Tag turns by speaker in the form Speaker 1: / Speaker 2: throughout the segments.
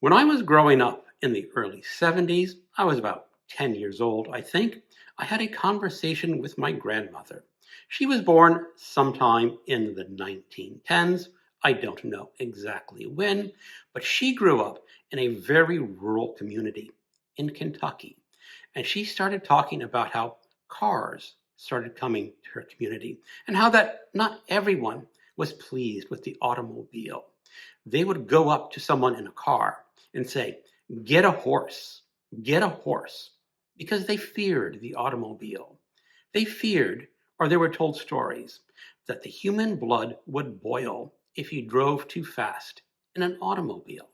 Speaker 1: When I was growing up in the early 70s, I was about 10 years old, I think, I had a conversation with my grandmother. She was born sometime in the 1910s. I don't know exactly when, but she grew up in a very rural community in Kentucky. And she started talking about how cars started coming to her community and how that not everyone was pleased with the automobile. They would go up to someone in a car and say, get a horse, because they feared the automobile. They feared, or they were told stories, that the human blood would boil if you drove too fast in an automobile.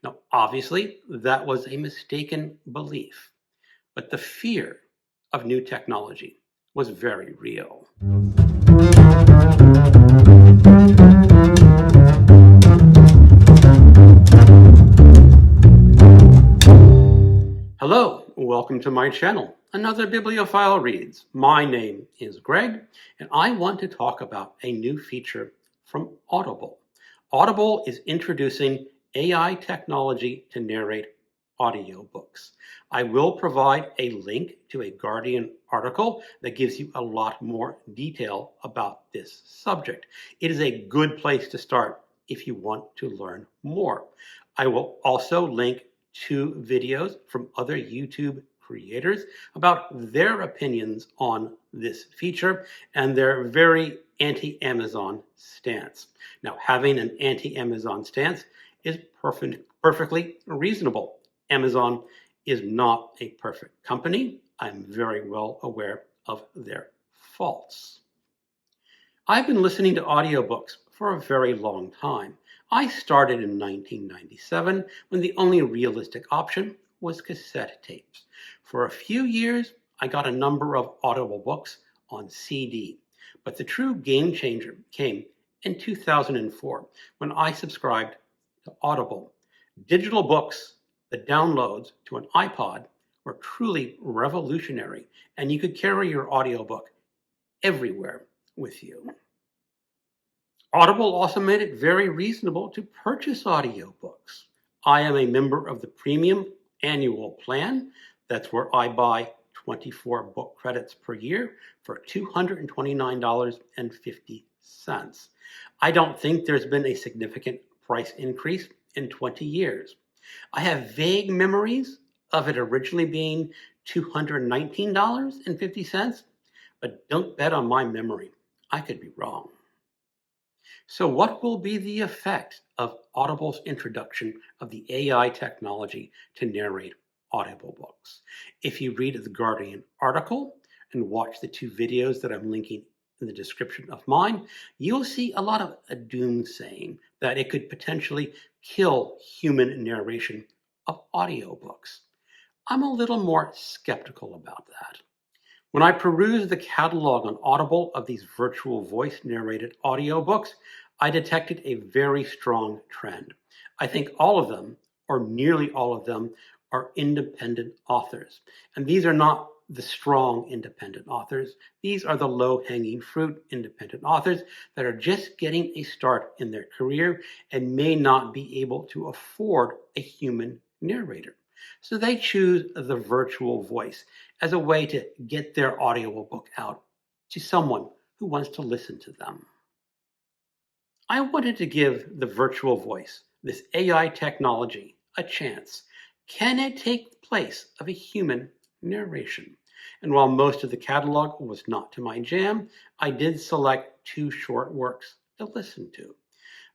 Speaker 1: Now, obviously, that was a mistaken belief, but the fear of new technology was very real. Hello, welcome to my channel. Another Bibliophile Reads. My name is Greg, and I want to talk about a new feature from Audible. Audible is introducing AI technology to narrate audiobooks. I will provide a link to a Guardian article that gives you a lot more detail about this subject. It is a good place to start if you want to learn more. I will also link 2 videos from other YouTube creators about their opinions on this feature and their very anti-Amazon stance. Now, having an anti-Amazon stance is perfectly reasonable. Amazon is not a perfect company. I'm very well aware of their faults. I've been listening to audiobooks for a very long time. I started in 1997 when the only realistic option was cassette tapes. For a few years, I got a number of Audible books on CD, but the true game changer came in 2004 when I subscribed to Audible. Digital books, the downloads to an iPod, were truly revolutionary, and you could carry your audiobook everywhere with you. Audible also made it very reasonable to purchase audiobooks. I am a member of the premium annual plan. That's where I buy 24 book credits per year for $229.50. I don't think there's been a significant price increase in 20 years. I have vague memories of it originally being $219.50, but don't bet on my memory. I could be wrong. So what will be the effect of Audible's introduction of the AI technology to narrate audiobooks? If you read the Guardian article and watch the 2 videos that I'm linking in the description of mine, you'll see a lot of doomsaying that it could potentially kill human narration of audiobooks. I'm a little more skeptical about that. When I perused the catalog on Audible of these virtual voice narrated audiobooks, I detected a very strong trend. I think all of them, or nearly all of them, are independent authors. And these are not the strong independent authors. These are the low-hanging fruit independent authors that are just getting a start in their career and may not be able to afford a human narrator. So they choose the virtual voice as a way to get their audiobook out to someone who wants to listen to them. I wanted to give the virtual voice, this AI technology, a chance. Can it take the place of a human narration? And while most of the catalog was not to my jam, I did select 2 short works to listen to.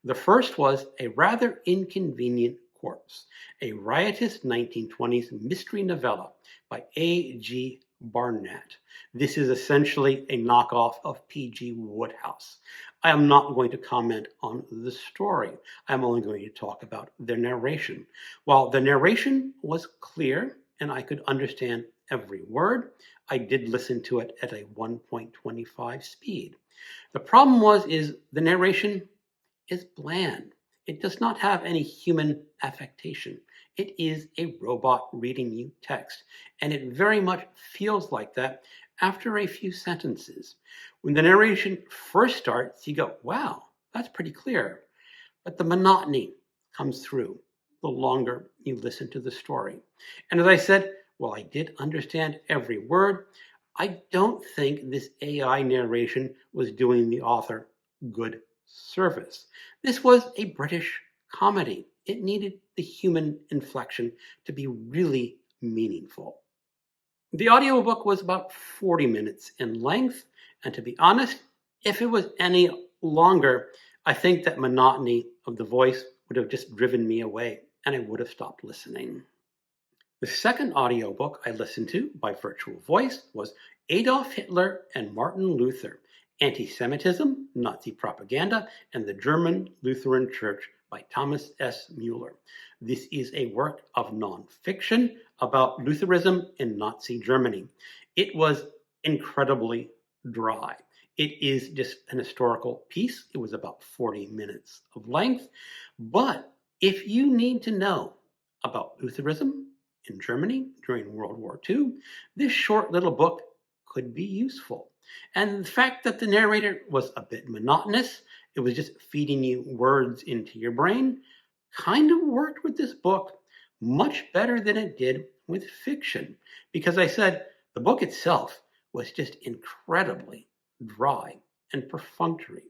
Speaker 1: The first was A Rather Inconvenient Corpse, a riotous 1920s mystery novella by AG Barnett. This is essentially a knockoff of P.G. Wodehouse. I am not going to comment on the story. I'm only going to talk about the narration. While the narration was clear and I could understand every word, I did listen to it at a 1.25 speed. The problem is the narration is bland. It does not have any human affectation. It is a robot reading you text, and it very much feels like that after a few sentences. When the narration first starts, you go, wow, that's pretty clear. But the monotony comes through the longer you listen to the story. And as I said, while I did understand every word, I don't think this AI narration was doing the author good service. This was a British comedy. It needed the human inflection to be really meaningful. The audiobook was about 40 minutes in length, and to be honest, if it was any longer, I think that monotony of the voice would have just driven me away, and I would have stopped listening. The second audiobook I listened to by virtual voice was Adolf Hitler and Martin Luther, Anti-Semitism, Nazi Propaganda, and the German Lutheran Church by Thomas S. Mueller. This is a work of nonfiction about Lutheranism in Nazi Germany. It was incredibly dry. It is just an historical piece. It was about 40 minutes of length. But if you need to know about Lutheranism in Germany during World War II, this short little book could be useful. And the fact that the narrator was a bit monotonous, it was just feeding you words into your brain, kind of worked with this book much better than it did with fiction. Because I said the book itself was just incredibly dry and perfunctory.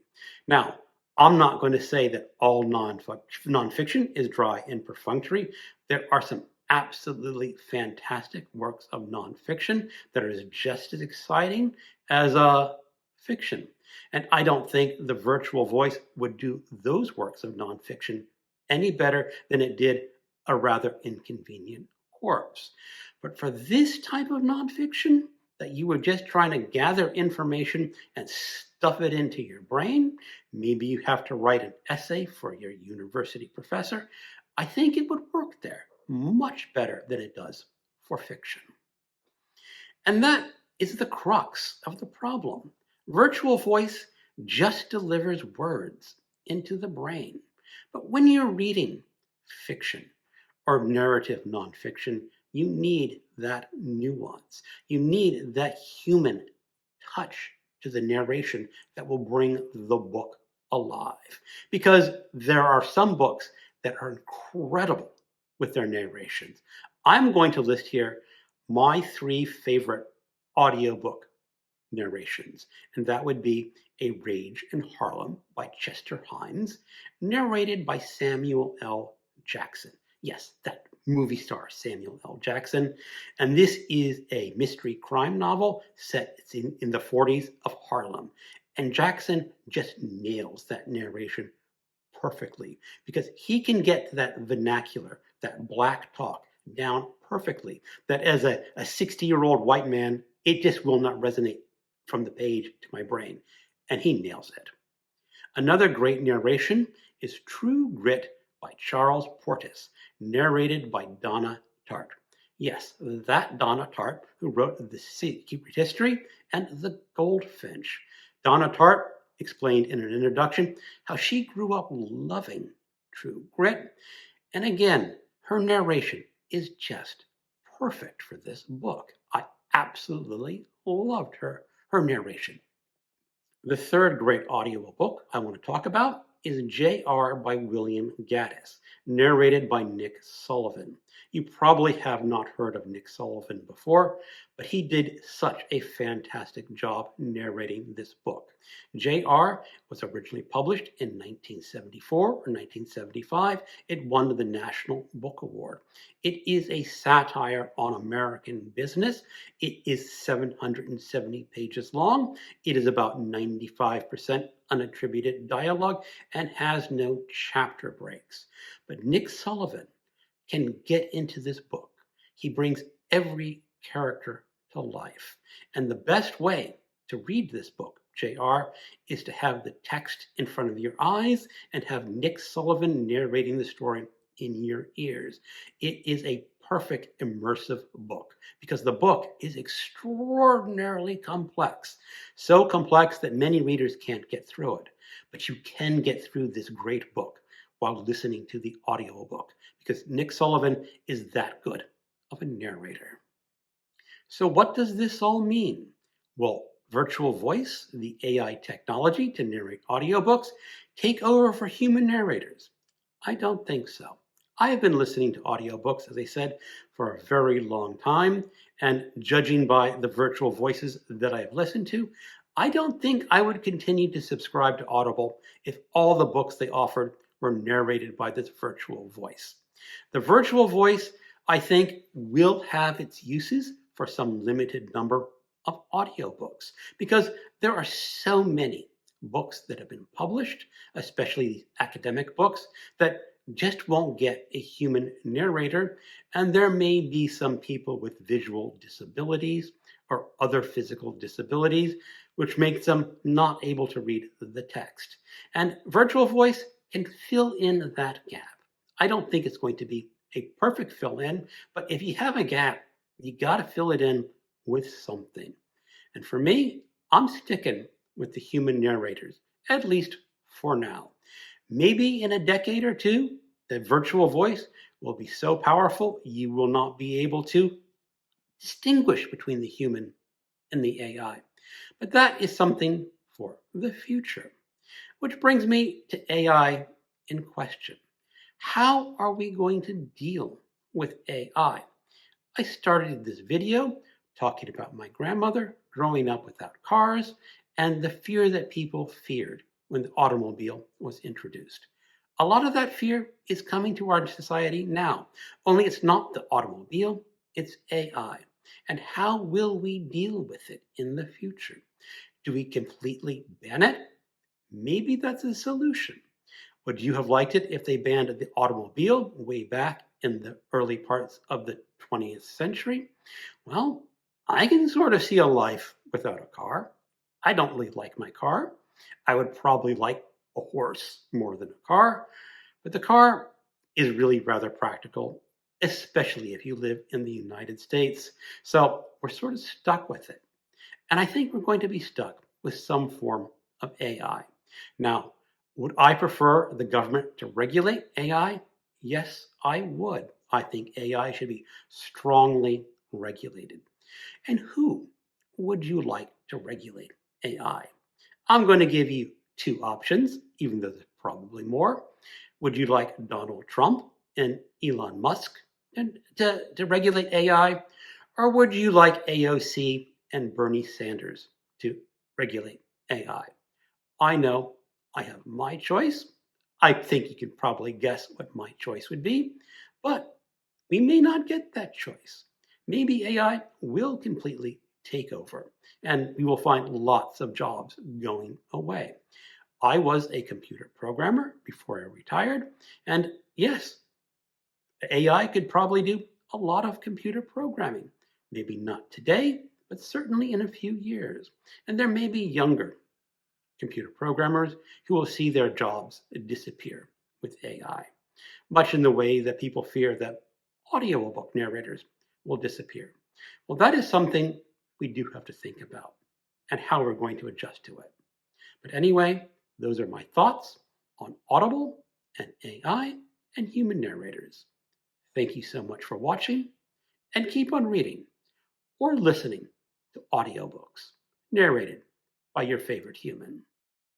Speaker 1: Now, I'm not going to say that all nonfiction is dry and perfunctory. There are some absolutely fantastic works of nonfiction that are just as exciting as fiction. And I don't think the virtual voice would do those works of nonfiction any better than it did A Rather Inconvenient Corpse. But for this type of nonfiction, that you were just trying to gather information and stuff it into your brain, maybe you have to write an essay for your university professor, I think it would work there much better than it does for fiction. And that is the crux of the problem. Virtual voice just delivers words into the brain. But when you're reading fiction or narrative nonfiction, you need that nuance. You need that human touch to the narration that will bring the book alive. Because there are some books that are incredible with their narrations. I'm going to list here my 3 favorite audiobook narrations, and that would be A Rage in Harlem by Chester Himes, narrated by Samuel L. Jackson. Yes, that movie star Samuel L. Jackson. And this is a mystery crime novel set in the 40s of Harlem. And Jackson just nails that narration perfectly because he can get that vernacular, that black talk down perfectly, that as a 60-year-old white man, it just will not resonate from the page to my brain. And he nails it. Another great narration is True Grit by Charles Portis, narrated by Donna Tartt. Yes, that Donna Tartt who wrote The Secret History and The Goldfinch. Donna Tartt explained in an introduction how she grew up loving True Grit. And again, her narration is just perfect for this book. I absolutely loved her narration. The third great audiobook I want to talk about is J.R. by William Gaddis, narrated by Nick Sullivan. You probably have not heard of Nick Sullivan before, but he did such a fantastic job narrating this book. J.R. was originally published in 1974 or 1975. It won the National Book Award. It is a satire on American business. It is 770 pages long. It is about 95% unattributed dialogue and has no chapter breaks. But Nick Sullivan can get into this book. He brings every character to life. And the best way to read this book, JR, is to have the text in front of your eyes and have Nick Sullivan narrating the story in your ears. It is a perfect immersive book because the book is extraordinarily complex. So complex that many readers can't get through it. But you can get through this great book while listening to the audiobook because Nick Sullivan is that good of a narrator. So what does this all mean? Will virtual voice, the AI technology to narrate audiobooks, take over for human narrators? I don't think so. I have been listening to audiobooks, as I said, for a very long time, and judging by the virtual voices that I have listened to, I don't think I would continue to subscribe to Audible if all the books they offered were narrated by this virtual voice. The virtual voice, I think, will have its uses for some limited number of audiobooks because there are so many books that have been published, especially these academic books, that just won't get a human narrator. And there may be some people with visual disabilities or other physical disabilities, which makes them not able to read the text. And virtual voice can fill in that gap. I don't think it's going to be a perfect fill in, but if you have a gap, you got to fill it in with something. And for me, I'm sticking with the human narrators, at least for now. Maybe in a decade or two, the virtual voice will be so powerful you will not be able to distinguish between the human and the AI. But that is something for the future. Which brings me to AI in question. How are we going to deal with AI? I started this video talking about my grandmother growing up without cars and the fear that people feared when the automobile was introduced. A lot of that fear is coming to our society now, only it's not the automobile, it's AI. And how will we deal with it in the future? Do we completely ban it? Maybe that's a solution. Would you have liked it if they banned the automobile way back in the early parts of the 20th century? Well, I can sort of see a life without a car. I don't really like my car. I would probably like a horse more than a car, but the car is really rather practical, especially if you live in the United States. So we're sort of stuck with it. And I think we're going to be stuck with some form of AI. Now, would I prefer the government to regulate AI? Yes, I would. I think AI should be strongly regulated. And who would you like to regulate AI? I'm going to give you two options, even though there's probably more. Would you like Donald Trump and Elon Musk to regulate AI? Or would you like AOC and Bernie Sanders to regulate AI? I know I have my choice. I think you can probably guess what my choice would be, but we may not get that choice. Maybe AI will completely take over, and we will find lots of jobs going away. I was a computer programmer before I retired, and yes, AI could probably do a lot of computer programming. Maybe not today, but certainly in a few years. And there may be younger computer programmers who will see their jobs disappear with AI, much in the way that people fear that audiobook narrators will disappear. Well, that is something we do have to think about and how we're going to adjust to it. But anyway, those are my thoughts on Audible and AI and human narrators. Thank you so much for watching, and keep on reading or listening to audiobooks narrated by your favorite human.